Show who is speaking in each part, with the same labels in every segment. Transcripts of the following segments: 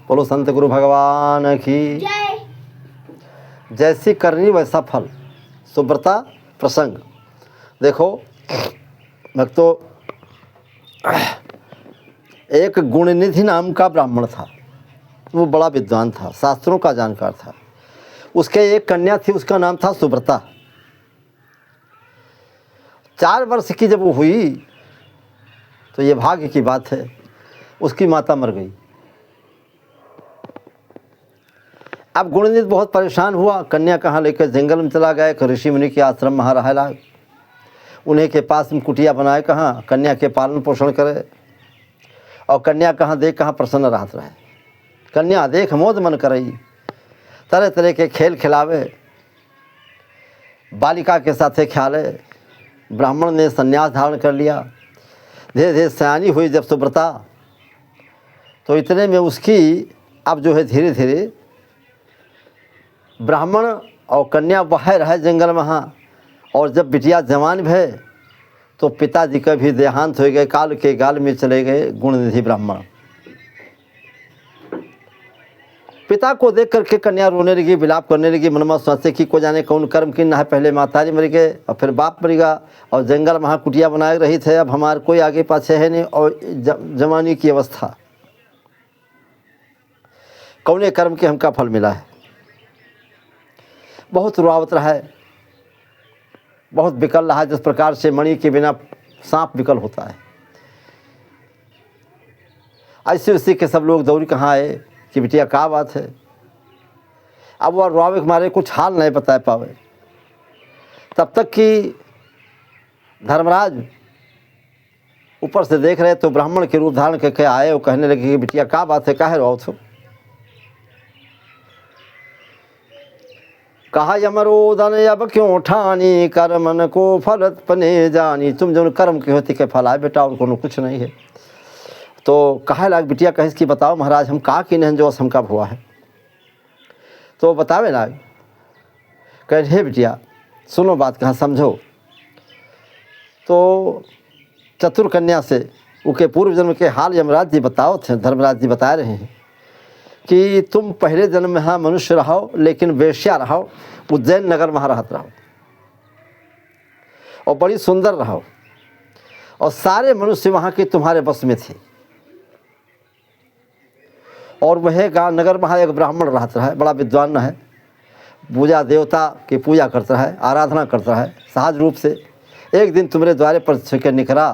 Speaker 1: बोलो संत गुरु भगवान की जैसी करनी वैसा फल। सुब्रता प्रसंग। देखो भक्तों, एक गुणनिधि नाम का ब्राह्मण था। वो बड़ा विद्वान था, शास्त्रों का जानकार था। उसके एक कन्या थी, उसका नाम था सुब्रता। 4 वर्ष की जब वो हुई तो ये भाग्य की बात है, उसकी माता मर गई। अब गुणनिधि बहुत परेशान हुआ। कन्या कहाँ लेकर जंगल में चला गया, ऋषि मुनि के आश्रम में रह ला। उन्हीं के पास में कुटिया बनाए, कहाँ कन्या के पालन पोषण करे। और कन्या कहाँ देख कहाँ प्रसन्न रहत रहे। कन्या देख मोद मन करई, तरह तरह के खेल खिलावे, बालिका के साथे ख्याले। ब्राह्मण ने संन्यास धारण कर लिया। धीरे धीरे सयानी हुई जब सुब्रता, तो इतने में उसकी अब जो है धीरे धीरे ब्राह्मण और कन्या बाहर रहे जंगल में। हाँ, और जब बिटिया जवान भय तो पिताजी का भी देहांत हो गए, काल के गाल में चले गए गुणनिधि ब्राह्मण। पिता को देख करके कन्या रोने लगी, विलाप करने लगी। मन में सोचे कि को जाने कौन कर्म किन है। पहले माताजी मर गए और फिर बाप मर गया, और जंगल में कुटिया बनाए रही थे। अब हमारे कोई आगे पाछे है नहीं, और जवानी की अवस्था, कौने कर्म के हमका फल मिला है। बहुत रुआवत रहा है, बहुत विकल रहा। जिस प्रकार से मणि के बिना सांप विकल होता है, ऐसे उसी के सब लोग दौड़ी कहाँ आए कि बिटिया क्या बात है। अब वह रुआवे के मारे कुछ हाल नहीं बता पावे। तब तक कि धर्मराज ऊपर से देख रहे तो ब्राह्मण के रूप धारण करके आए। वो कहने लगे कि बिटिया क्या बात है, काहे रोओ थो। कहा यमरोदन अब क्यों ठानी, कर्मन को फलत पने जानी। तुम जो कर्म के होती के फल आए बेटा, और कोनो कुछ नहीं है। तो कहा लाग बिटिया कहे कि बताओ महाराज, हम कहा कि नहीं जो हमका हुआ है। तो बतावे लाग, कहे हे बिटिया सुनो बात, कहाँ समझो। तो चतुर कन्या से उनके पूर्व जन्म के हाल यमराज जी बताओ थे। धर्मराज जी बता रहे हैं कि तुम पहले जन्म में हाँ मनुष्य रहो, लेकिन वेश्या रहो, उज्जैन नगर में रहत रहो, और बड़ी सुंदर रहो, और सारे मनुष्य वहाँ के तुम्हारे बस में थे। और वह गाँव नगर में एक ब्राह्मण रहता है, बड़ा विद्वान है, पूजा देवता की पूजा करता है, आराधना करता है सहज रूप से। एक दिन तुम्हारे द्वारे पर छुके निकला,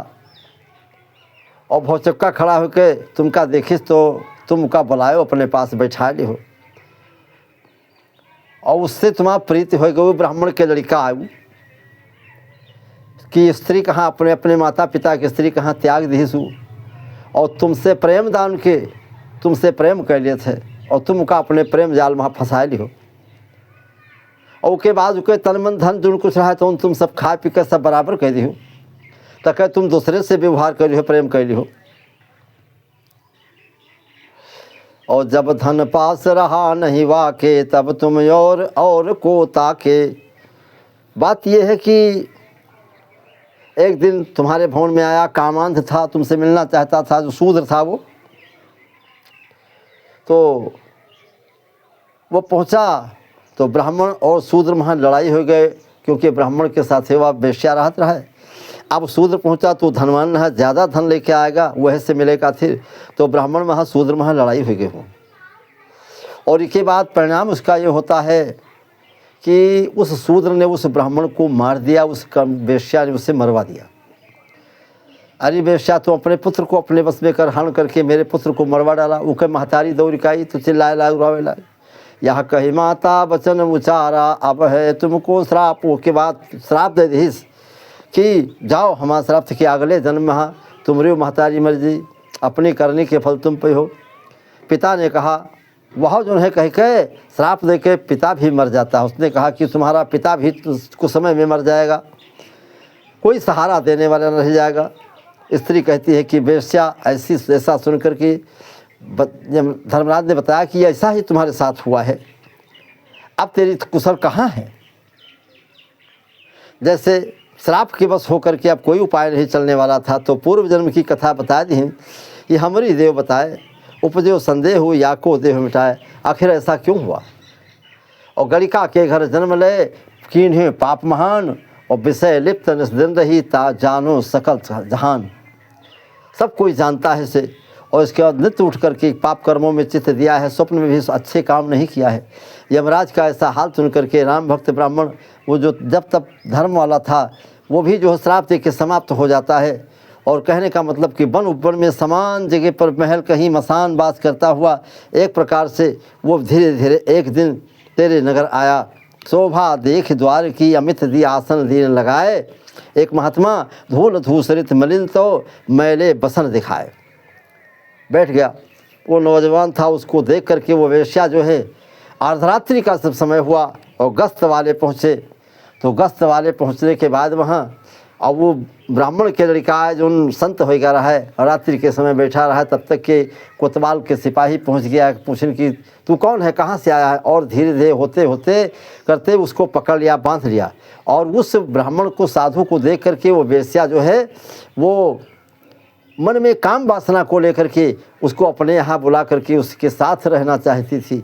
Speaker 1: और भौचक्का खड़ा होकर तुमका देखिस तो तुमका बुलायो, अपने पास बैठा ली हो, और उससे तुम्हारा प्रीति हो गई। ब्राह्मण के लड़का आयु कि स्त्री कहाँ अपने अपने माता पिता की स्त्री कहाँ त्याग दीसु, और तुमसे प्रेम दान के तुमसे प्रेम कर लिए थे, और तुमका अपने प्रेम जाल में फंसा ली हो। और उसके बाद उसके तन मन धन जो कुछ रहा है तो तुम सब खा पी कर सब बराबर कर दी हो। तो कह तुम दूसरे से व्यवहार कर ली हो, प्रेम कर ली हो। और जब धन पास रहा नहीं वाके, तब तुम और को ताके। बात यह है कि एक दिन तुम्हारे भवन में आया, कामांध था, तुमसे मिलना चाहता था, जो शूद्र था वो पहुंचा तो ब्राह्मण और शूद्र वहाँ लड़ाई हो गए, क्योंकि ब्राह्मण के साथ वह वेश्या रहत रहा है। अब शूद्र पहुंचा तो धनवान है, ज़्यादा धन लेके आएगा, वह से मिलेगा। फिर तो ब्राह्मण वहाँ शूद्र वहाँ लड़ाई हो गई हो, और इसके बाद परिणाम उसका ये होता है कि उस शूद्र ने उस ब्राह्मण को मार दिया, उस वेश्या ने उसे मरवा दिया। अरे वेश्या तो अपने पुत्र को अपने बस में कर हरण करके मेरे पुत्र को मरवा डाला। उके महतारी दौड़ के आई तो चिल्लाए लाग रोवे लाग, यह कही माता वचन उचारा, अब है तुमको श्राप। के बाद श्राप दे दीस कि जाओ हमारा श्राप के अगले जन्म में तुम्हारी महतारी मर्जी, अपनी करने के फल तुम पे हो। पिता ने कहा, वह जो है कह के श्राप दे के पिता भी मर जाता है। उसने कहा कि तुम्हारा पिता भी कुछ समय में मर जाएगा, कोई सहारा देने वाला नहीं रह जाएगा। स्त्री कहती है कि वेश्या ऐसा सुनकर कि धर्मराज ने बताया कि ऐसा ही तुम्हारे साथ हुआ है, अब तेरी कुशल कहाँ है। जैसे श्राप के बस होकर के अब कोई उपाय नहीं चलने वाला था, तो पूर्व जन्म की कथा बता दी। ये हमारी देव बताए, उपजो संदेह हो या को देह मिटाए। आखिर ऐसा क्यों हुआ? और गणिका के घर जन्म ले कीन्हे पाप महान, और विषय लिप्त निस्दिन रही ता जानो सकल जहान। सब कोई जानता है इसे, और इसके बाद नित्य उठ करके पाप कर्मों में चित्त दिया है, स्वप्न में भी अच्छे काम नहीं किया है। यमराज का ऐसा हाल सुन करके राम भक्त ब्राह्मण, वो जो जब तब धर्म वाला था, वो भी जो श्राप दे के समाप्त हो जाता है। और कहने का मतलब कि वन उपवन में समान जगह पर महल कहीं मसान बास करता हुआ एक प्रकार से वो धीरे धीरे एक दिन तेरे नगर आया। शोभा देख द्वार की अमित दी आसन दीन लगाए, एक महात्मा धूल धूसरित मलिन तो मैले बसन दिखाए। बैठ गया। वो नौजवान था, उसको देख करके वो वेश्या जो है, अर्धरात्रि का सब समय हुआ और गस्त वाले पहुँचे। तो गस्त वाले पहुँचने के बाद वहाँ अब वो ब्राह्मण के लड़का है जो संत हो गया रहा है, रात्रि के समय बैठा रहा है, तब तक के कोतवाल के सिपाही पहुंच गया, पूछने की तू कौन है, कहाँ से आया है। और धीरे धीरे होते होते करते उसको पकड़ लिया, बांध लिया। और उस ब्राह्मण को, साधु को देख करके वो वेश्या जो है वो मन में काम वासना को लेकर के उसको अपने यहाँ बुला करके उसके साथ रहना चाहती थी।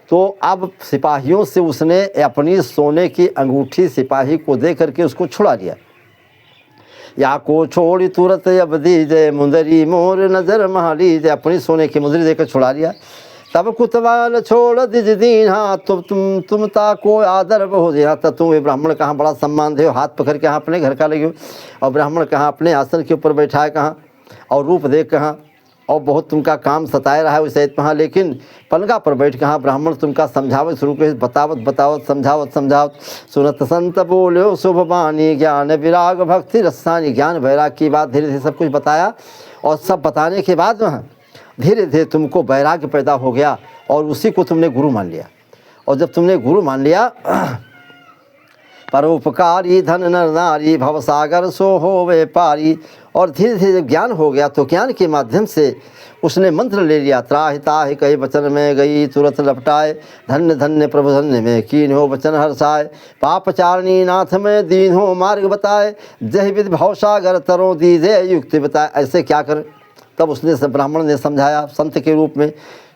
Speaker 1: तो अब सिपाहियों से उसने अपनी सोने की अंगूठी सिपाही को दे करके उसको छुड़ा लिया। या को छोड़ी तुरंत अब दीजे मुंदरी मोर नजर महाली जे, अपनी सोने की मुंदरी देकर छुड़ा लिया। तब कुतवाल छोड़ दिज दीन, हाँ तुम ता को आदर हो दिया। तब तुम ब्राह्मण कहाँ बड़ा सम्मान दे, हाथ पकड़ के यहाँ अपने घर का लगे हो, और ब्राह्मण कहाँ अपने आसन के ऊपर बैठा है कहाँ, और रूप देख कहाँ, और बहुत तुमका काम सताए रहा है वैसे वहाँ, लेकिन पलंगा पर बैठ कहाँ ब्राह्मण तुमका समझावत शुरू कर, बतावत बतावत समझावत समझावत। सुनत संत बोलो शुभ वाणी, ज्ञान विराग भक्ति रसानी। ज्ञान वैराग की बात धीरे धीरे सब कुछ बताया, और सब बताने के बाद वहाँ धीरे धीरे तुमको वैराग्य पैदा हो गया, और उसी को तुमने गुरु मान लिया। और जब तुमने गुरु मान लिया, परोपकारी धन नर नारी, भवसागर सो हो वे पारी। और धीरे धीरे जब ज्ञान हो गया तो ज्ञान के माध्यम से उसने मंत्र ले लिया। त्राहि ताहि कई वचन में गई तुरंत लपटाए, धन्य धन्य प्रभु धन्य में कीन हो वचन हर्षाए। पापचारिणी नाथ में दीन हो मार्ग बताए, जय विधि भवसागर तरों दीजे युक्ति बताए। ऐसे क्या करें? तब उसने सब ब्राह्मण ने समझाया संत के रूप में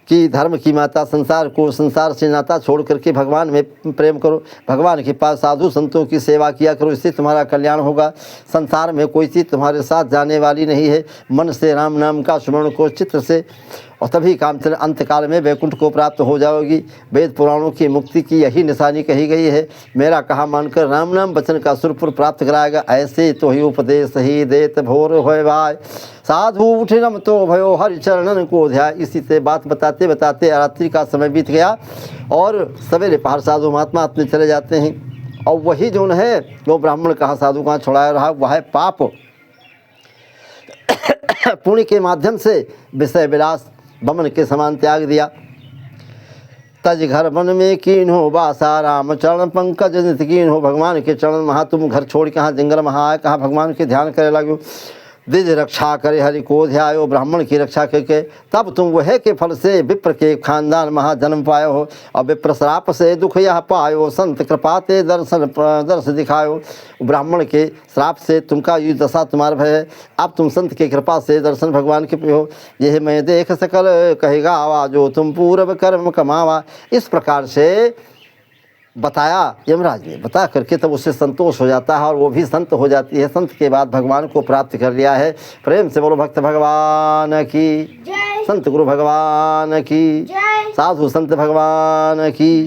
Speaker 1: कि धर्म की माता संसार को, संसार से नाता छोड़ करके भगवान में प्रेम करो, भगवान के पास साधु संतों की सेवा किया करो, इससे तुम्हारा कल्याण होगा। संसार में कोई चीज़ तुम्हारे साथ जाने वाली नहीं है, मन से राम नाम का स्मरण को चित्र से, और तभी कामचल अंतकाल में वैकुंठ को प्राप्त हो जाओगी। वेद पुराणों की मुक्ति की यही निशानी कही गई है। मेरा कहा मानकर राम नाम वचन का सुरपुर प्राप्त कराएगा। ऐसे तो ही उपदेश ही देत भोर होय भाई, साधु उठे नम तो भयो हरि चरणन को ध्याय। इसी से बात बताते बताते रात्रि का समय बीत गया, और सवेरे पहर साधु महात्मा अपने चले जाते हैं। और वही जो है वो ब्राह्मण कहाँ साधु कहाँ छुड़ाया रहा, वह है पाप पुण्य के माध्यम से विषय विलास बमन के समान त्याग दिया। तज घर मन में कीन हो बासा, राम चरण पंकज नित कीन हो। भगवान के चरण महा तुम घर छोड़ कहाँ जंगल महा आए, कहाँ भगवान के ध्यान करे लगो। द्विज रक्षा करे हरि को ध्यायो, ब्राह्मण की रक्षा करके तब तुम वह के फल से विप्र के खानदान महा जन्म पायो हो। और विप्र श्राप से दुख यह पायो, संत कृपा ते दर्श दिखायो। ब्राह्मण के श्राप से तुमका ये दशा तुम्हारा भय है, अब तुम संत के कृपा से दर्शन भगवान के हो। यह मैं देख सकल कहेगा आवा, जो तुम पूर्व कर्म कमावा। इस प्रकार से बताया यमराज ने, बता करके तब उससे संतोष हो जाता है, और वो भी संत हो जाती है। संत के बाद भगवान को प्राप्त कर लिया है। प्रेम से बोलो भक्त भगवान की, संत गुरु भगवान की, साधु संत भगवान की।